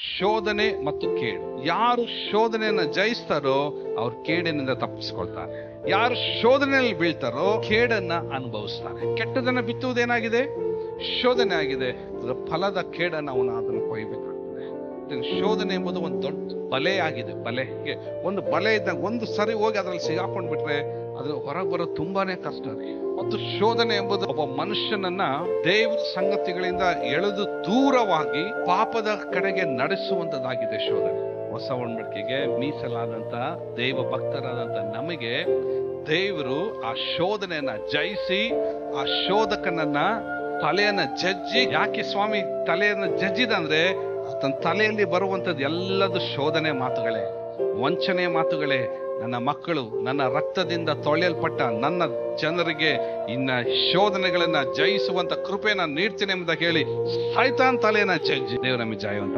ಶೋಧನೆ ಮತ್ತು ಕೇಡು. ಯಾರು ಶೋಧನೆಯನ್ನ ಜಯಿಸ್ತಾರೋ ಅವ್ರು ಕೇಡಿನಿಂದ ತಪ್ಪಿಸ್ಕೊಳ್ತಾರೆ. ಯಾರು ಶೋಧನೆಯಲ್ಲಿ ಬೀಳ್ತಾರೋ ಕೇಡನ್ನ ಅನುಭವಿಸ್ತಾರೆ. ಕೆಟ್ಟದನ್ನ ಬಿತ್ತುವುದೇನಾಗಿದೆ? ಶೋಧನೆ ಆಗಿದೆ. ಅದರ ಫಲದ ಕೇಡನ್ನ ಅವನು ಅದನ್ನು ಕೊಯ್ಬೇಕಾಗ್ತದೆ. ಶೋಧನೆ ಎಂಬುದು ಒಂದು ದೊಡ್ಡ ಬಲೆ ಆಗಿದೆ. ಬಲೆಗೆ ಒಂದು ಬಲೆ ಇದ್ದಾಗ ಒಂದು ಸರಿ ಹೋಗಿ ಅದ್ರಲ್ಲಿ ಸಿಗಾಕೊಂಡ್ ಬಿಟ್ರೆ ಅದು ಹೊರಗೆ ಬರೋದು ತುಂಬಾನೇ ಕಷ್ಟ ರೀ. ಮತ್ತು ಶೋಧನೆ ಎಂಬುದು ಒಬ್ಬ ಮನುಷ್ಯನನ್ನ ದೇವರ ಸಂಗತಿಗಳಿಂದ ಎಳೆದು ದೂರವಾಗಿ ಪಾಪದ ಕಡೆಗೆ ನಡೆಸುವಂತದ್ದಾಗಿದೆ ಶೋಧನೆ. ಹೊಸ ಒಡಂಬಡಿಕೆಗೆ ಮೀಸಲಾದಂತ ದೈವ ಭಕ್ತರಾದಂತ ನಮಗೆ ದೇವರು ಆ ಶೋಧನೆಯನ್ನ ಜಯಿಸಿ ಆ ಶೋಧಕನನ್ನ ತಲೆಯನ್ನ ಜಜ್ಜಿ, ಯಾಕೆ ಸ್ವಾಮಿ ತಲೆಯನ್ನ ಜಜ್ಜಿದಂದ್ರೆ ತನ್ನ ತಲೆಯಲ್ಲಿ ಬರುವಂತದ್ದು ಎಲ್ಲದು ಶೋಧನೆ ಮಾತುಗಳೇ, ವಂಚನೆ ಮಾತುಗಳೇ. ನನ್ನ ಮಕ್ಕಳು ನನ್ನ ರಕ್ತದಿಂದ ತೊಳೆಯಲ್ಪಟ್ಟ ನನ್ನ ಜನರಿಗೆ ಇನ್ನ ಶೋಧನೆಗಳನ್ನ ಜಯಿಸುವಂತ ಕೃಪೆಯನ್ನ ನೀಡ್ತೀನಿ ಎಂಬುದಾಗಿ ಹೇಳಿ ಸೈತಾನ್ ತಲೆಯನ್ನ ಜಜ್ಜಿ ದೇವರ ನಮಗೆ ಜಯವಂತ